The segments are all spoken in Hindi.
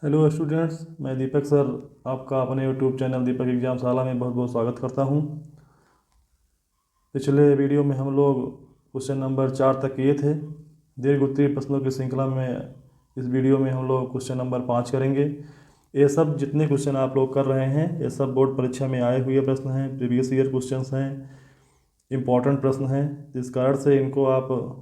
हेलो स्टूडेंट्स, मैं दीपक सर आपका अपने यूट्यूब चैनल दीपक एग्जाम शाला में बहुत बहुत स्वागत करता हूं। पिछले वीडियो में हम लोग क्वेश्चन नंबर 4 तक किए थे। दीर्घ उत्तरीय प्रश्नों की श्रृंखला में इस वीडियो में हम लोग क्वेश्चन नंबर 5 करेंगे। ये सब जितने क्वेश्चन आप लोग कर रहे हैं ये सब बोर्ड परीक्षा में आए हुए प्रश्न हैं, प्रीवियस ईयर क्वेश्चंस हैं, इम्पॉर्टेंट प्रश्न हैं। जिस कारण से इनको आप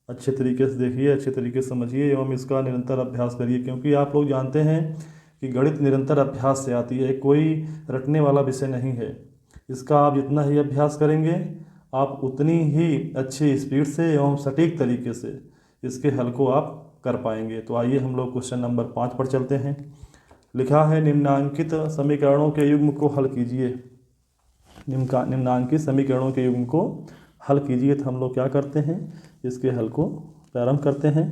अच्छे तरीके से देखिए, अच्छे तरीके से समझिए एवं इसका निरंतर अभ्यास करिए, क्योंकि आप लोग जानते हैं कि गणित निरंतर अभ्यास से आती है, कोई रटने वाला विषय नहीं है। इसका आप जितना ही अभ्यास करेंगे आप उतनी ही अच्छी स्पीड से एवं सटीक तरीके से इसके हल को आप कर पाएंगे। तो आइए हम लोग क्वेश्चन नंबर 5 पर चलते हैं। लिखा है, निम्नांकित समीकरणों के युग्म को हल कीजिए। निम्नांकित समीकरणों के युग्म को हल कीजिए। तो हम लोग क्या करते हैं, इसके हल को प्रारंभ करते हैं।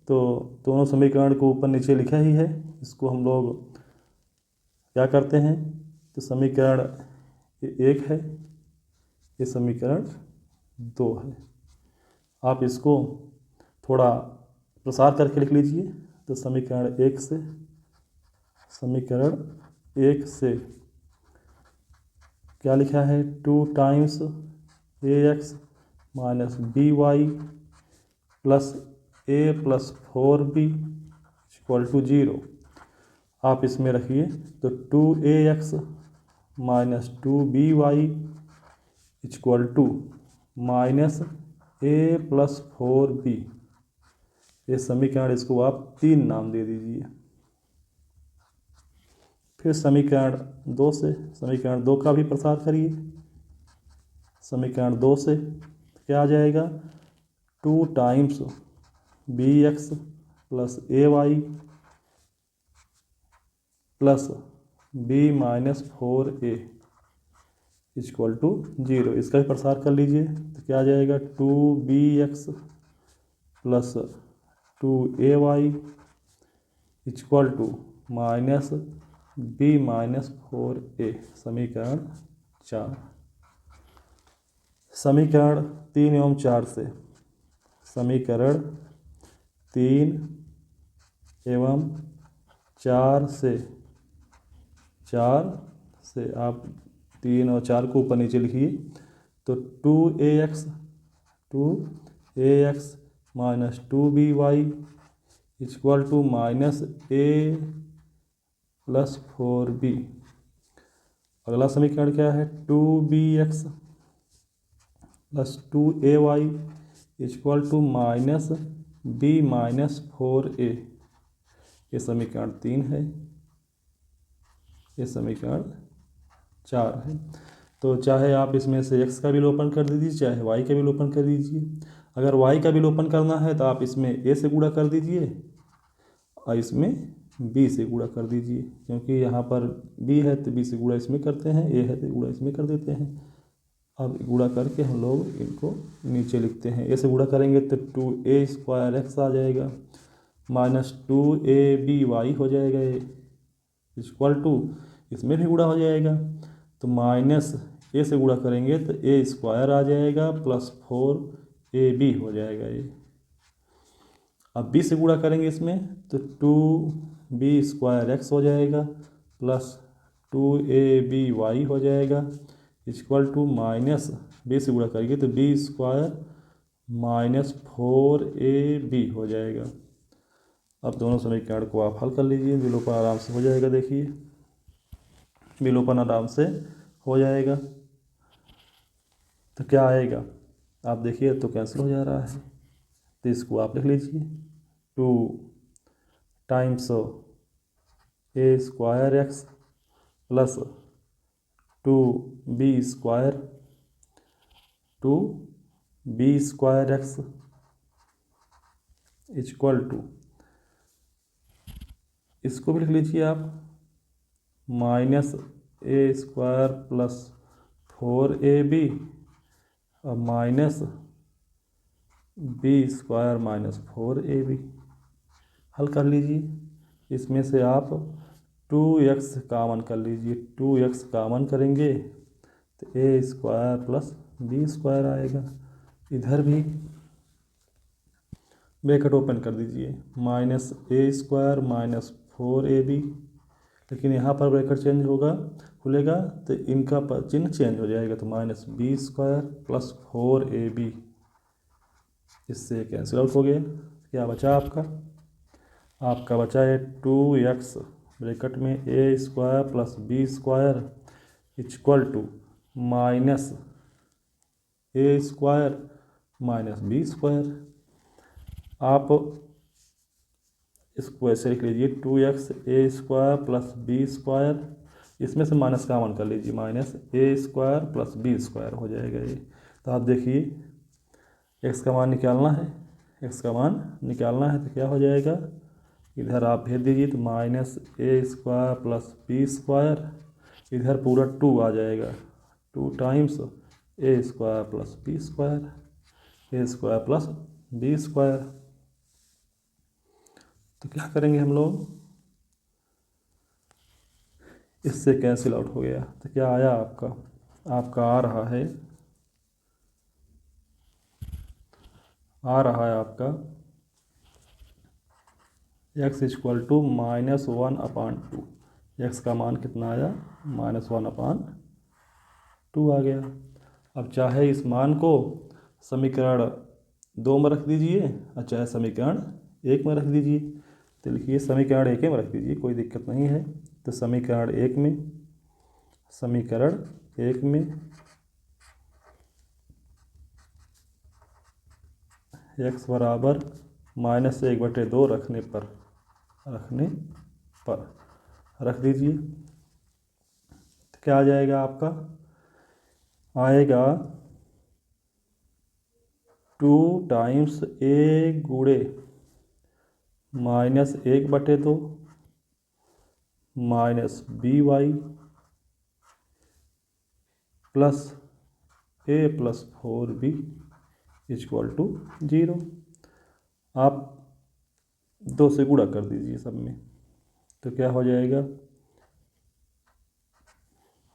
तो दोनों समीकरण को ऊपर नीचे लिखा ही है, इसको हम लोग क्या करते हैं, तो समीकरण 1 है, ये समीकरण 2 है। आप इसको थोड़ा प्रसार करके लिख लीजिए। तो समीकरण 1 से क्या लिखा है, 2 times ax minus B Y plus A plus 4b equal to 0। आप इसमें रखिए तो 2ax minus 2by equal to minus A plus 4b। ये समीकरण, इसको आप 3 नाम दे दीजिए। फिर समीकरण 2 से, समीकरण 2 का भी प्रसार करिए। समीकरण 2 से क्या आ जाएगा, 2 times bx plus ay plus b minus 4a equal to 0। इसका भी प्रसार कर लीजिए तो क्या आ जाएगा, 2bx plus 2ay equal to minus b minus 4a। समीकरण 4। समीकरण 3 एवं 4 से, समीकरण 3 एवं 4 से आप 3 और 4 को ऊपर नीचे लिखिए। तो 2ax minus 2by equal to minus a plus 4b। अगला समीकरण क्या है, 2bx plus 2ay equal to minus b minus 4a। ये समीकरण 3 है, ये समीकरण 4 है। तो चाहे आप इसमें से x का विलोपन कर दीजिए, चाहे y का विलोपन कर दीजिए। अगर y का विलोपन करना है तो आप इसमें a से गुणा कर दीजिए और इसमें b से गुणा कर दीजिए, क्योंकि यहाँ पर b है तो b से गुणा इसमें करते हैं, a है तो गुणा इसमें कर देते हैं। अब गुणा करके हम लोग इनको नीचे लिखते हैं। a से गुणा करेंगे तो 2a स्क्वायर x आ जाएगा माइनस 2aby हो जाएगा, ये इक्वल टू इसमें भी गुणा हो जाएगा तो माइनस a से गुणा करेंगे तो a स्क्वायर आ जाएगा प्लस 4ab हो जाएगा ये। अब b से गुणा करेंगे इसमें तो 2b स्क्वायर x हो जाएगा प्लस 2aby हो जाएगा इक्वल टू माइनस b से गुणा करेंगे तो b स्क्वायर माइनस 4ab हो जाएगा। अब दोनों समीकरण को आप हल कर लीजिए, विलोपन आराम से हो जाएगा। देखिए विलोपन आराम से हो जाएगा तो क्या आएगा, आप देखिए तो कैंसिल हो जा रहा है, तो इसको आप लिख लीजिए 2 times a square x plus 2b square x equal to, इसको भी लिख लीजिए आप, minus a square plus 4ab और minus b square minus 4ab। हल कर लीजिए। इसमें से आप 2x कामन कर लीजिए, 2x कामन करेंगे तो a square plus b square आएगा। इधर भी ब्रैकेट ओपन कर दीजिए, minus a square minus 4ab, लेकिन यहाँ पर ब्रैकेट चेंज होगा, खुलेगा तो इनका चिन्ह चेंज हो जाएगा, तो -b² प्लस 4ab, इससे कैंसिल आउट हो गया। क्या बचा आपका? आपका बचा है 2x ब्रैकेट में a² plus b² equal to -a² minus b²। आप इसको ऐसे लिख लीजिए 2x a² प्लस b², इसमें से माइनस कॉमन कर लीजिए, -a² प्लस b² हो जाएगा ये। तो आप देखिए x का मान निकालना है, x का मान निकालना है तो क्या हो जाएगा, इधर आप भेज दीजिए तो -a² प्लस b², इधर पूरा 2 आ जाएगा, 2 times a² plus b², a² plus b²। तो क्या करेंगे हम लोग, इससे कैंसिल आउट हो गया। तो क्या आया आपका? आपका आ रहा है आपका x इक्वल टू -1/2। x का मान कितना आया? -1/2 आ गया। अब चाहे इस मान को समीकरण 2 में रख दीजिए और चाहे समीकरण 1 में रख दीजिए। तो लिखिए समीकरण 1 में रख दीजिए, कोई दिक्कत नहीं है। तो समीकरण 1 में x बराबर -1/2 रखने पर रख दीजिए। तो क्या आ जाएगा आपका? आएगा 2 टाइम्स a गुणे -1/2 minus by plus a plus 4b equal to 0। आप 2 से गुणा कर दीजिए सब में, तो क्या हो जाएगा?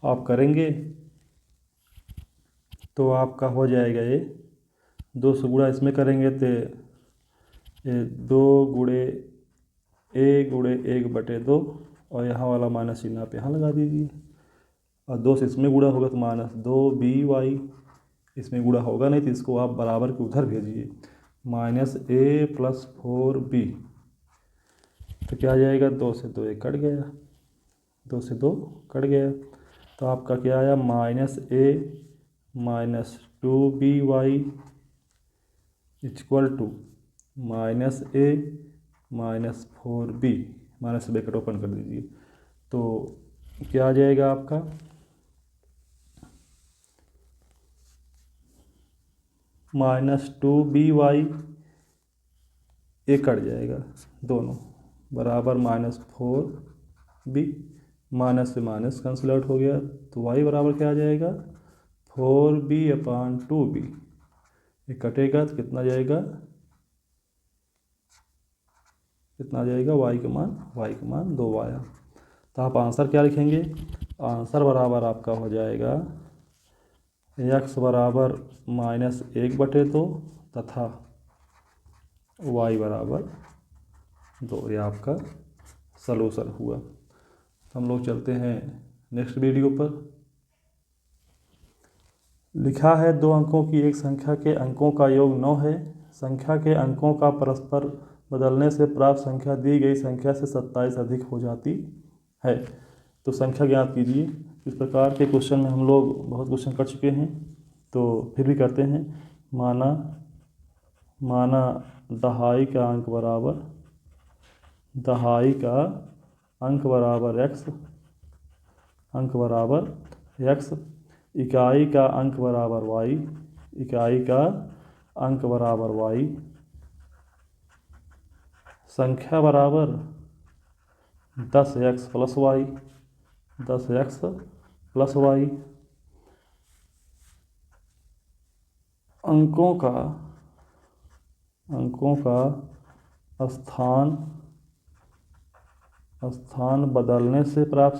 आप करेंगे तो आपका हो जाएगा ये 2 से गुणा इसमें करेंगे तो 2 गुणे a गुणे 1/2 और यहाँ वाला माइनस चिन्ह आप यहाँ लगा दीजिए, और 2 से इसमें गुणा होगा तो -2by, इसमें गुणा होगा नहीं तो इसको आप बराबर के उधर भेजिए, -a प्लस 4b। तो क्या आ जाएगा? 2 से 2 कट गया, 2 से 2 कट गया। तो आपका क्या आया? -a minus 2by equal to -a minus 4b, minus bracket open कर दीजिए। तो क्या आ जाएगा आपका? -2by, ए कट जाएगा दोनों, बराबर -4b, माइनस से माइनस कैंसिल आउट हो गया। तो y बराबर क्या आ जाएगा? 4b/2b। ये कटेगा तो कितना जाएगा? कितना आ जाएगा? y का मान 2 आया। तो आप आंसर क्या लिखेंगे? आंसर बराबर आपका हो जाएगा x बराबर -1/2 तथा y बराबर 2। ये आपका सलूशन हुआ। तो हम लोग चलते हैं नेक्स्ट वीडियो पर। लिखा है 2 अंकों की एक संख्या के अंकों का योग 9 है। संख्या के अंकों का परस्पर बदलने से प्राप्त संख्या दी गई संख्या से 27 अधिक हो जाती है। तो संख्या ज्ञात कीजिए। इस प्रकार के क्वेश्चन में हम लोग बहुत क्वेश्चन कर चुके हैं, तो फिर भी करते हैं। माना दहाई का अंक बराबर x, इकाई का अंक बराबर y, संख्या बराबर 10x प्लस y, अंकों का स्थान बदलने से प्राप्त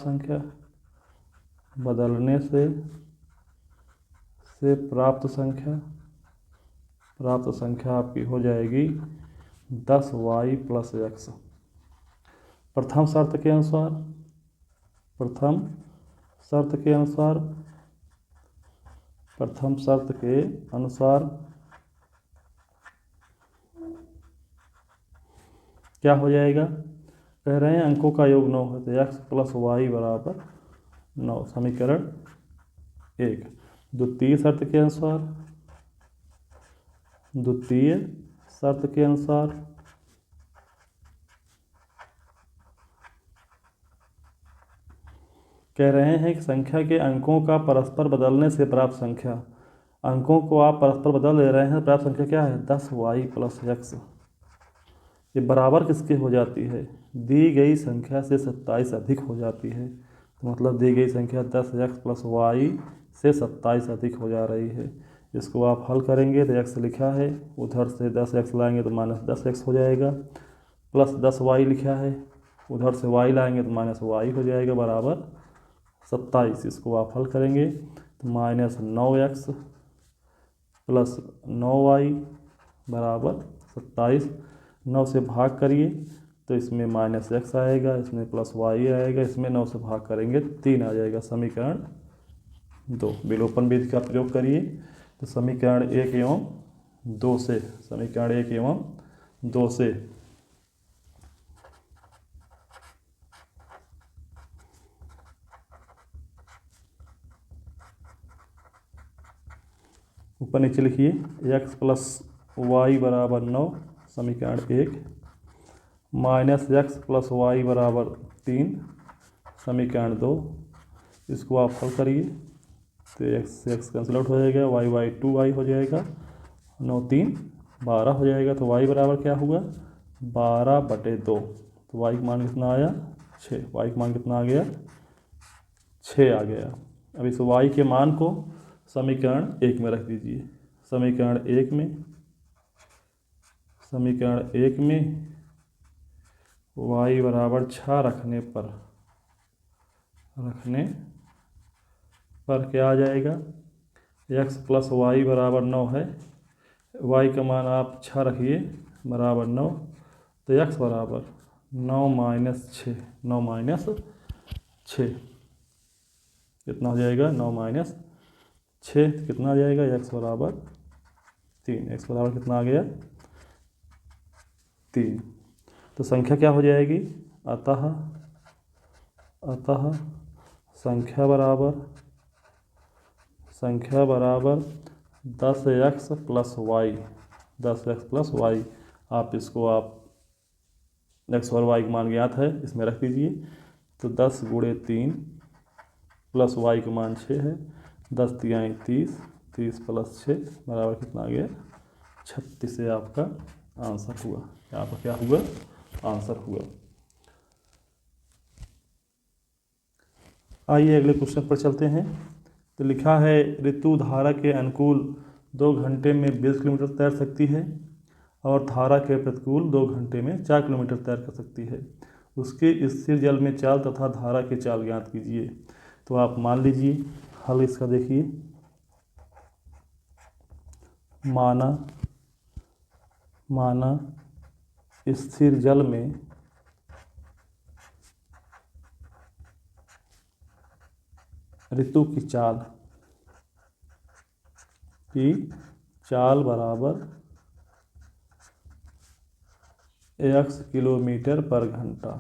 संख्या आपकी हो जाएगी 10y प्लस x। प्रथम शर्त के अनुसार, प्रथम शर्त के अनुसार, प्रथम शर्त के अनुसार क्या हो जाएगा? कह रहे हैं अंकों का योग 9 है, तो x प्लस वाई बराबर 9, समीकरण 1। द्वितीय शर्त के अनुसार, द्वितीय शर्त के अनुसार कह रहे हैं कि संख्या के अंकों का परस्पर बदलने से प्राप्त संख्या, अंकों को आप परस्पर बदल ले रहे हैं, प्राप्त संख्या क्या है? 10y plus x। ये बराबर किसके हो जाती है? दी गई संख्या से 27 अधिक हो जाती है। तो मतलब दी गई संख्या 10x प्लस वाई से 27 अधिक हो जा रही है। इसको आप हल करेंगे तो x लिखा है, उधर से 10x लाएंगे तो माइनस 10x हो जाएगा, प्लस 10y लिखा है, उधर से y लाएंगे तो माइनस y हो जाएगा, बराबर 27। इसको आप हल करेंगे तो माइनस 9x प्लस 9y बराबर 27। 9 से भाग करिए तो इसमें माइनस x आएगा, इसमें प्लस y आएगा, इसमें 9 से भाग करेंगे 3 आ जाएगा, समीकरण 2। विलोपन विधि का प्रयोग करिए तो समीकरण 1 एवं 2 से, समीकरण 1 एवं 2 से ऊपर नीचे लिखिए, x प्लस वाई बराबर 9, समीकरण 1, माइनस x प्लस वाई बराबर 3, समीकरण 2। इसको आप हल करिए तो x से x कैंसिल आउट हो जाएगा, y 2y हो जाएगा, 9 3 12 हो जाएगा। तो y बराबर क्या हुआ? 12/2। तो y का मान कितना आया? 6। y का मान कितना आ गया? 6 आ गया। अब इस y के मान को समीकरण 1 में रख दीजिए। समीकरण 1 में, समीकरण 1 में y बराबर 6 रखने पर क्या आ जाएगा? x प्लस वाई बराबर 9 है, y का मान आप 6 रखिए बराबर 9, तो x बराबर 9 माइनस 6, 9 माइनस 6 कितना हो जाएगा? 9 माइनस 6 कितना आ जाएगा? x बराबर 3। x बराबर कितना आ गया? 3। तो संख्या क्या हो जाएगी? अतः संख्या बराबर 10x plus Y, 10x plus Y. आप इसको आप x और y का मान ज्ञात है, इसमें रख दीजिए। तो 10 गुणे 3 प्लस y का मान 6 है, 10 तियाई 30, 30 प्लस 6 बराबर कितना आ गया? 36 से आपका आंसर हुआ। आपका क्या हुआ? आंसर हुआ। आइए अगले क्वेश्चन पर चलते हैं। तो लिखा है ऋतु धारा के अनुकूल 2 घंटे में 20 किलोमीटर तैर सकती है और धारा के प्रतिकूल 2 घंटे में 4 किलोमीटर तैर कर सकती है। उसके स्थिर जल में चाल तथा धारा की चाल ज्ञात कीजिए। तो आप मान लीजिए, हल इसका देखिए। माना स्थिर जल में ऋतु की चाल बराबर x किलोमीटर पर घंटा।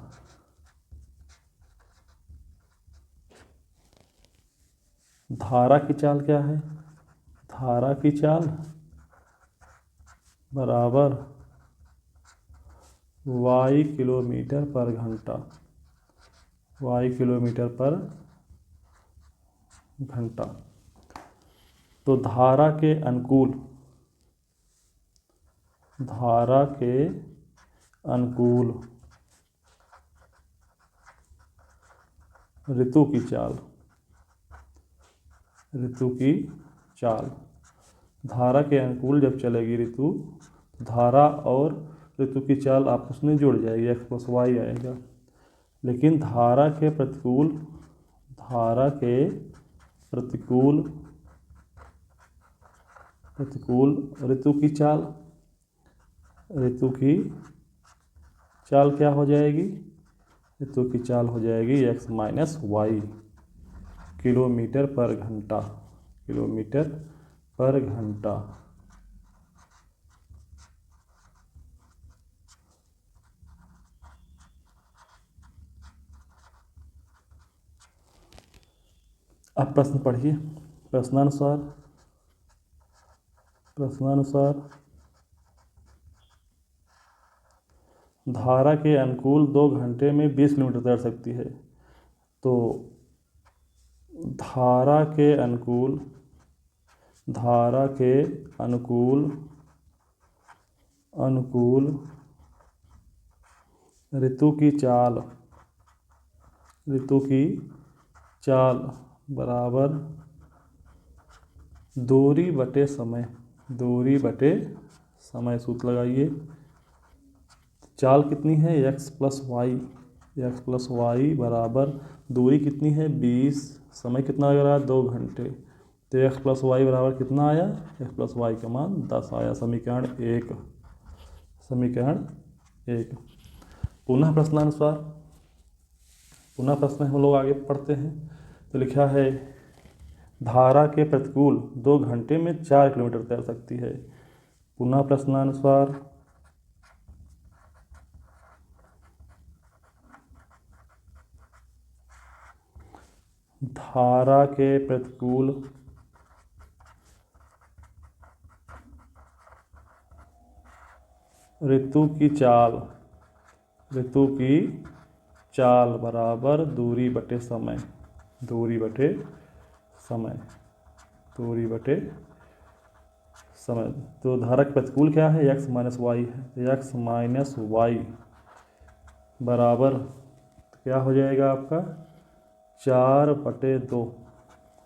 धारा की चाल क्या है? धारा की चाल बराबर y किलोमीटर पर घंटा, y किलोमीटर पर घंटा। तो धारा के अनुकूल ऋतु की चाल, धारा के अनुकूल जब चलेगी ऋतु, धारा और ऋतु की चाल आपस में जुड़ जाएगी, x प्लस वाई आएगा। लेकिन धारा के प्रतिकूल ऋतु की चाल क्या हो जाएगी? ऋतु की चाल हो जाएगी x माइनस वाई किलोमीटर पर घंटा, किलोमीटर पर घंटा। अब प्रश्न पढ़िए। प्रश्नानुसार धारा के अनुकूल 2 घंटे में 20 किलोमीटर तैर सकती है। तो धारा के अनुकूल ऋतु की चाल बराबर दूरी बटे समय, सूत्र लगाइए। चाल कितनी है x प्लस वाई बराबर दूरी कितनी है 20, समय कितना लग रहा है 2 घंटे। तो x प्लस वाई बराबर कितना आया, x प्लस वाई का मान 10 आया। समीकरण एक। पुनः प्रश्न हम लोग आगे पढ़ते हैं। तो लिखा है धारा के प्रतिकूल 2 घंटे में 4 किलोमीटर तैर सकती है। पुनः प्रश्नानुसार धारा के प्रतिकूल ऋतु की चाल बराबर दूरी बटे समय, तो धारा के प्रतिकूल क्या है x माइनस वाई है। x माइनस वाई बराबर क्या हो जाएगा आपका 4/2।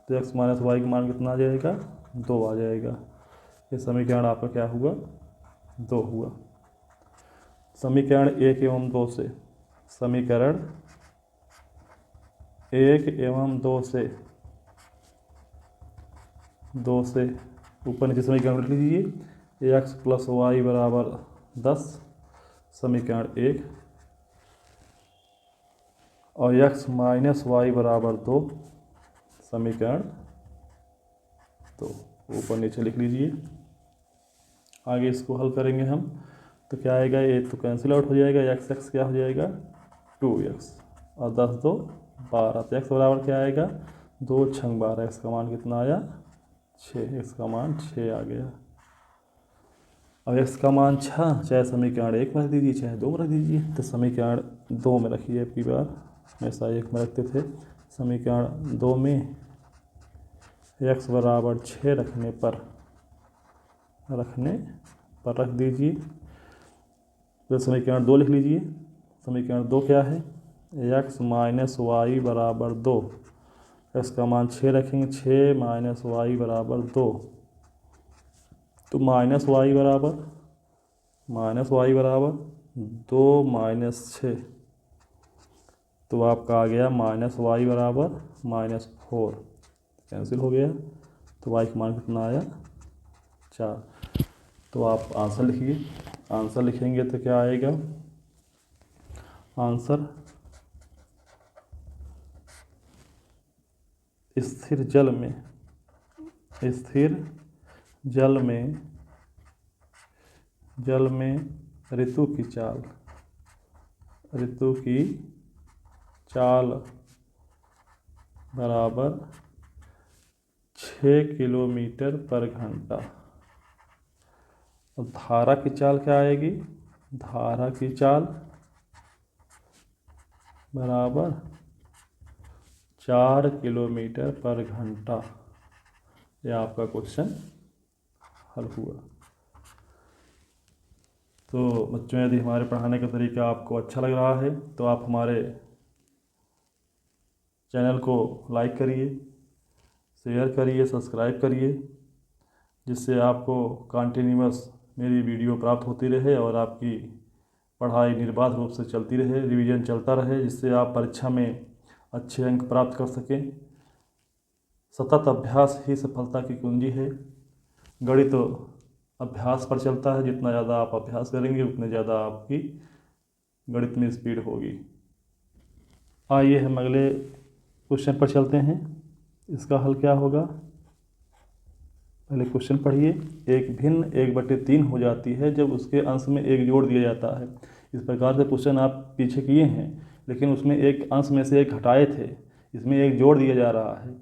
तो x माइनस वाई का मान कितना आ जाएगा 2 आ जाएगा। ये समीकरण आपका क्या हुआ 2 हुआ। समीकरण 1 एवं 2 से ऊपर नीचे समीकरण लिख लीजिए। x प्लस वाई बराबर 10 समीकरण 1 और x माइनस वाई बराबर 2 समीकरण 2 ऊपर नीचे लिख लीजिए। आगे इसको हल करेंगे हम तो क्या आएगा, ये तो कैंसिल आउट हो जाएगा। x क्या हो जाएगा 2x और 10 2 12। तो x बराबर क्या आएगा 2 छंग 12। x का मान कितना आया 6, x का मान 6 आ गया। अब x का मान 6 चाहे समीकरण 1 में रख दीजिए चाहे 2 में रख दीजिए। तो समीकरण 2 में रखिए, अब की बार हमेशा 1 में रखते थे। समीकरण 2 में x बराबर 6 रखने पर रख दीजिए। तो समीकरण 2 लिख लीजिए। समीकरण 2 क्या है x माइनस वाई बराबर 2। x का मान 6 रखेंगे, 6 माइनस वाई बराबर 2। तो माइनस वाई बराबर 2 माइनस 6, तो आपका आ गया माइनस वाई बराबर -4। कैंसिल हो गया। तो वाई का मान कितना आया 4। तो आप आंसर लिखिए। आंसर लिखेंगे तो क्या आएगा, आंसर स्थिर जल में ऋतु की चाल बराबर 6 किलोमीटर पर घंटा। और धारा की चाल क्या आएगी, धारा की चाल बराबर 4 किलोमीटर पर घंटा। यह आपका क्वेश्चन हल हुआ। तो बच्चों, यदि हमारे पढ़ाने का तरीका आपको अच्छा लग रहा है तो आप हमारे चैनल को लाइक करिए, शेयर करिए, सब्सक्राइब करिए, जिससे आपको कंटिन्यूअस मेरी वीडियो प्राप्त होती रहे और आपकी पढ़ाई निर्बाध रूप से चलती रहे, रिवीजन चलता रहे, जिससे आप परीक्षा में अच्छे अंक प्राप्त कर सकें। सतत अभ्यास ही सफलता की कुंजी है। गणित तो अभ्यास पर चलता है, जितना ज़्यादा आप अभ्यास करेंगे उतने ज़्यादा आपकी गणित में स्पीड होगी। आइए हम अगले क्वेश्चन पर चलते हैं। इसका हल क्या होगा, पहले क्वेश्चन पढ़िए। एक भिन्न 1/3 हो जाती है जब उसके अंश में एक जोड़ दिया जाता है। इस प्रकार से क्वेश्चन आप पीछे किए हैं, लेकिन उसमें एक अंश में से एक हटाए थे, इसमें एक जोड़ दिया जा रहा है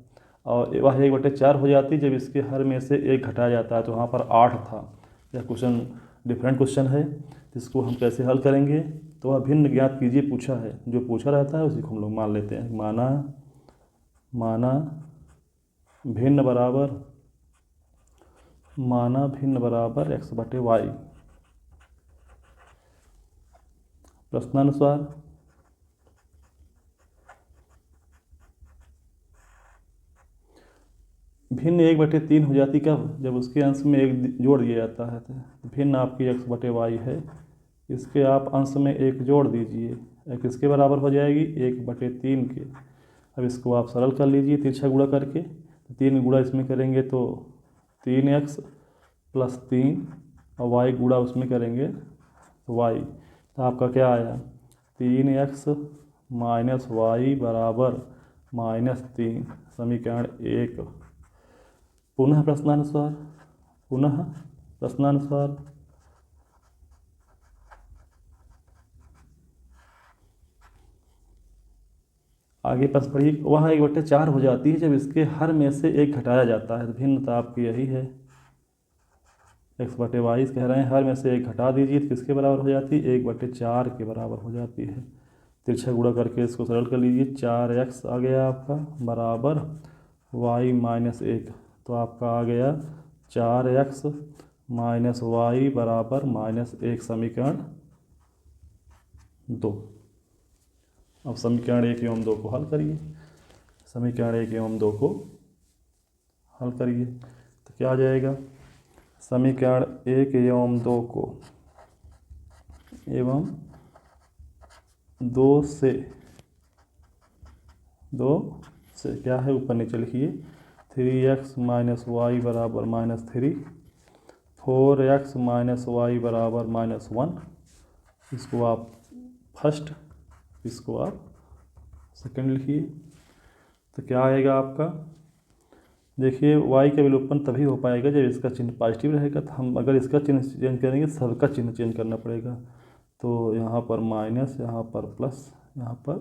और वह 1/4 हो जाती जब इसके हर में से एक घटाया जाता है, तो वहाँ पर 8 था। यह क्वेश्चन डिफरेंट क्वेश्चन है, इसको हम कैसे हल करेंगे। तो वह भिन्न ज्ञात कीजिए पूछा है, जो पूछा रहता है उसी को हम लोग मान लेते हैं। माना भिन्न बराबर x/y। प्रश्नानुसार भिन्न 1/3 हो जाती कब, जब उसके अंश में एक जोड़ दिया जाता है। तो भिन्न आपकी x/y है, इसके आप अंश में एक जोड़ दीजिए, किसके बराबर हो जाएगी, 1/3 के। अब इसको आप सरल कर लीजिए तिरछा गुणा करके। 3 गुणा इसमें करेंगे तो 3x + 3 और y गुणा उसमें करेंगे तो y। तो आपका क्या आया, 3x - y बराबर -3, समीकरण 1। पुनः प्रश्नानुसार आगे प्रश्न पढ़िए। वह 1/4 हो जाती है जब इसके हर में से एक घटाया जाता है। तो भिन्नता आपकी यही है, x/y कह रहे हैं, हर में से एक घटा दीजिए तो किसके बराबर हो जाती है, 1/4 के बराबर हो जाती है। तिरछा गुणा करके इसको सरल कर लीजिए, 4x आ गया आपका बराबर y - 1। तो आपका आ गया 4x - y बराबर -1, समीकरण 2। अब समीकरण 1 एवं 2 को हल करिए। समीकरण 1 एवं 2 को हल करिए तो क्या आ जाएगा, समीकरण 1 एवं 2 को एवं 2 से क्या है, ऊपर नीचे लिखिए। 3x - y बराबर -3, 4x - y बराबर -1। इसको आप फर्स्ट, इसको आप सेकंड लिखिए। तो क्या आएगा आपका, देखिए y का विलोपन तभी हो पाएगा जब इसका चिन्ह पॉजिटिव रहेगा। तो हम अगर इसका चिन्ह चेंज करेंगे, सबका चिन्ह चेंज करना पड़ेगा। तो यहाँ पर माइनस, यहाँ पर प्लस, यहाँ पर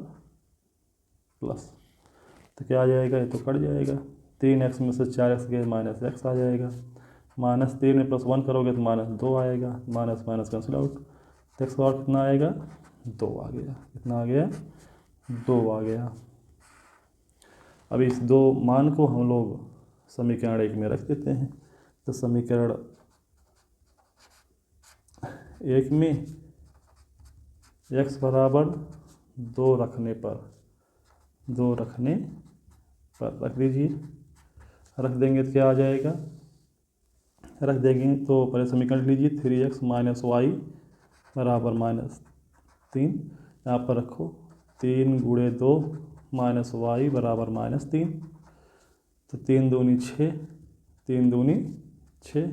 प्लस, तो क्या आ जाएगा, ये तो कट जाएगा। 3x में से 4x गए, -x आ जाएगा। -3 में +1 करोगे तो -2 आएगा, माइनस माइनस कैंसिल आउट। तो x और कितना आएगा, 2 आ गया। कितना आ गया, 2 आ गया। अब इस 2 मान को हम लोग समीकरण 1 में रख देते हैं। तो समीकरण 1 में x बराबर 2 रखने पर रख दीजिए। रख देंगे तो क्या आ जाएगा, रख देंगे तो पहले समीकरण लिख लीजिए। 3x - y बराबर -3, यहाँ पर रखो। 3 × 2 - y बराबर -3। तो 3 दूनी 6, 3 दूनी 6,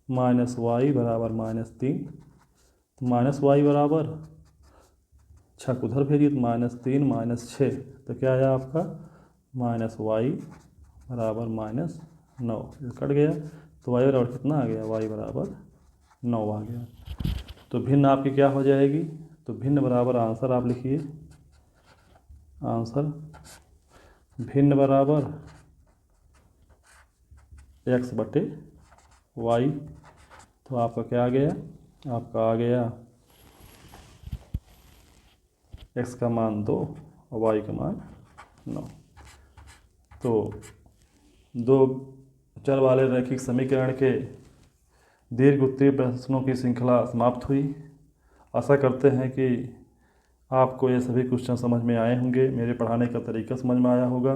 -y बराबर -3। तो -y बराबर 6 को उधर भेजिए तो -3 - 6, तो क्या आया आपका, -y बराबर -9। कट गया तो y बराबर कितना आ गया, y बराबर 9 आ गया। तो भिन्न आपकी क्या हो जाएगी, तो भिन्न बराबर आंसर आप लिखिए। आंसर भिन्न बराबर x/y। तो आपका क्या आ गया, आपका आ गया x का मान 2 और y का मान 9। तो 2 चर वाले रैखिक समीकरण के दीर्घ उत्तरीय प्रश्नों की श्रृंखला समाप्त हुई। आशा करते हैं कि आपको ये सभी क्वेश्चन समझ में आए होंगे, मेरे पढ़ाने का तरीका समझ में आया होगा।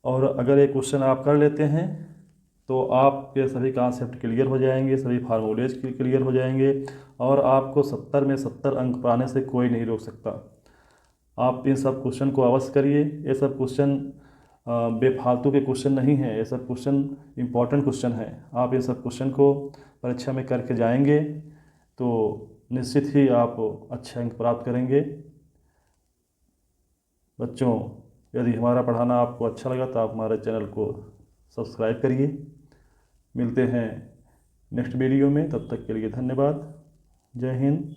और अगर ये क्वेश्चन आप कर लेते हैं तो आपके सभी कॉन्सेप्ट क्लियर हो जाएंगे, सभी फार्मूलेज क्लियर हो जाएंगे और आपको 70 में 70 अंक पाने से कोई नहीं रोक सकता। आप इन सब क्वेश्चन को अवश्य करिए। ये सब क्वेश्चन बेफालतू के क्वेश्चन नहीं हैं, ये सब क्वेश्चन इम्पॉर्टेंट क्वेश्चन हैं। आप ये सब क्वेश्चन को परीक्षा में करके जाएंगे तो निश्चित ही आप अच्छे अंक प्राप्त करेंगे। बच्चों, यदि हमारा पढ़ाना आपको अच्छा लगा तो आप हमारे चैनल को सब्सक्राइब करिए। मिलते हैं नेक्स्ट वीडियो में, तब तक के लिए धन्यवाद। जय हिंद,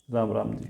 राम राम जी।